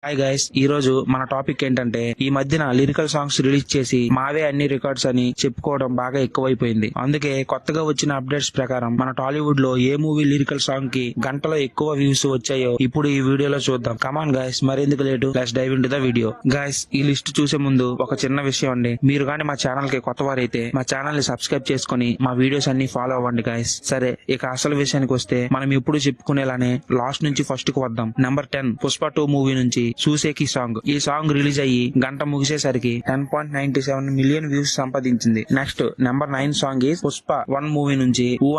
Hi guys, ఈ రోజు మన టాపిక్ ఏంటంటే ఈ మధ్యన లిరికల్ సాంగ్స్ రిలీజ్ చేసి మావే అన్ని రికార్డ్స్ అని చెప్పుకోవడం బాగా ఎక్కువైపోయింది. అందుకే కొత్తగా వచ్చిన అప్డేట్స్ ప్రకారం మన టాలీవుడ్ లో ఏ మూవీ లిరికల్ సాంగ్ కి గంటలో ఎక్కువ వ్యూస్ వచ్చాయో ఇప్పుడు ఈ వీడియోలో చూద్దాం. కమాన్ గైస్, మరెందుకు late, let's dive into the video. Guys, ఈ లిస్ట్ చూసే ముందు ఒక చిన్న విషయం అండి. మీరు గానీ మా ఛానల్ కి కొత్త వారైతే మా ఛానల్ ని సబ్స్క్రైబ్ చేసుకుని మా వీడియోస్ అన్ని ఫాలో అవ్వండి గైస్. సరే, ఇక అసలు విషయానికి వస్తే మనం ఎప్పుడు చెప్పుకునేలానే లాస్ట్ నుంచి ఫస్ట్ కు వద్దాం. నెంబర్ 10 పుష్ప 2 మూవీ నుంచి చూసేకి సాంగ్. ఈ సాంగ్ రిలీజ్ అయ్యి గంట ముగిసేసరికి 10.97 మిలియన్ వ్యూస్ సంపాదించింది. నెక్స్ట్ నెంబర్ 9 సాంగ్ ఈ పుష్ప 1 మూవీ నుంచి ఊ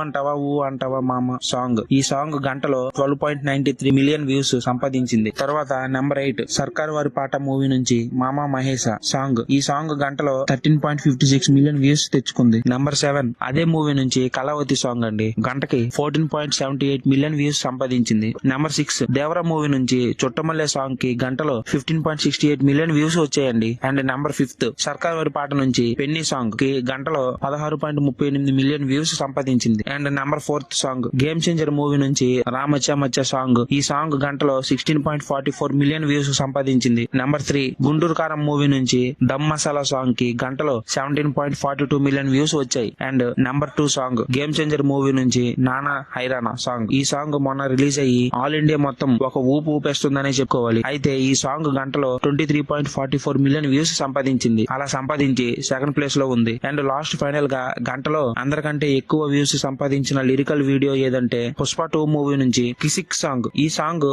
అంటావా మామ సాంగ్. ఈ సాంగ్ గంటలో 12.93 మిలియన్ వ్యూస్ సంపాదించింది. తర్వాత నెంబర్ 8 సర్కార్ వారి పాట మూవీ నుంచి మామా మహేష సాంగ్. ఈ సాంగ్ గంటలో 13.56 మిలియన్ వ్యూస్ తెచ్చుకుంది. నెంబర్ 7 అదే మూవీ నుంచి కళావతి సాంగ్ అండి, గంటకి 14.78 మిలియన్ వ్యూస్ సంపాదించింది. నెంబర్ 6 దేవర మూవీ నుంచి చుట్టమల్లె సాంగ్ కి గంటలో 15.68 మిలియన్ వ్యూస్ వచ్చాయండి. అండ్ నెంబర్ 5 సర్కార్ వారి పాట నుంచి పెన్నీ సాంగ్ కి గంటలో 16.38 మిలియన్ వ్యూస్ సంపాదించింది. And number 4 song game changer movie నుంచి రామచ్చ సాంగ్. ఈ సాంగ్ గంటలో 16.44 మిలియన్ వ్యూస్ సంపాదించింది. నెంబర్ 3 గుంటూరు కారం మూవీ నుంచి దమ్ మసాలా సాంగ్ కి గంటలో 17.42 మిలియన్ వ్యూస్ వచ్చాయి. And number 2 song game changer movie నుంచి నానా హైరానా సాంగ్. ఈ సాంగ్ మొన్న రిలీజ్ అయ్యి ఆల్ ఇండియా మొత్తం ఒక ఊపు ఊపేస్తుందనే చెప్పుకోవాలి. అయితే ఈ సాంగ్ గంటలో 23.44 మిలియన్ వ్యూస్ సంపాదించింది. అలా సంపాదించి సెకండ్ ప్లేస్ లో ఉంది. అండ్ లాస్ట్ ఫైనల్ గా గంటలో అందరికంటే ఎక్కువ వ్యూస్ సంపాదించిన లిరికల్ వీడియో ఏదంటే పుష్ప 2 మూవీ నుంచి కిసిక్ సాంగ్. ఈ సాంగ్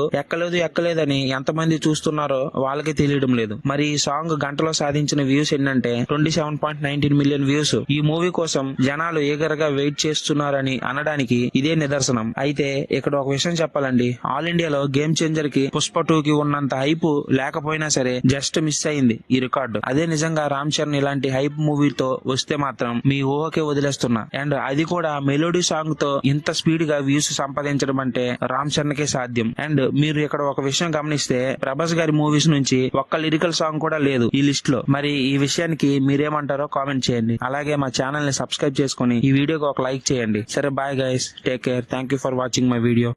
ఎక్కలేదని ఎంతమంది చూస్తున్నారో వాళ్ళకి తెలియడం లేదు. మరి ఈ సాంగ్ గంటలో సాధించిన వ్యూస్ ఏంటంటే 27.19 మిలియన్ వ్యూస్. ఈ మూవీ కోసం జనాలు ఏగరగా వెయిట్ చేస్తున్నారని అనడానికి ఇదే నిదర్శనం. అయితే ఇక్కడ ఒక విషయం చెప్పాలండి, ఆల్ ఇండియాలో గేమ్ చేంజర్ కి పుష్ప 2 కి ఉన్నంత హైప్ లేకపోయినా సరే జస్ట్ మిస్ అయింది ఈ రికార్డు. అదే నిజంగా రామ్ చరణ్ ఇలాంటి హైప్ మూవీతో వస్తే మాత్రం మీ ఊహకే వదిలేస్తున్నా. అండ్ అది కూడా మెలోడీ సాంగ్ తో ఇంత స్పీడ్ గా వ్యూస్ సంపాదించడం అంటే రామ్ చరణ్ కే సాధ్యం. అండ్ మీరు ఇక్కడ ఒక విషయం గమనిస్తే ప్రభాస్ గారి మూవీస్ నుంచి ఒక్క లిరికల్ సాంగ్ కూడా లేదు ఈ లిస్ట్ లో. మరి ఈ విషయానికి మీరేమంటారో కామెంట్ చేయండి. అలాగే మా ఛానల్ ని సబ్స్క్రైబ్ చేసుకుని ఈ వీడియోకి ఒక లైక్ చేయండి. సరే, bye guys, take care, thank you for watching my video.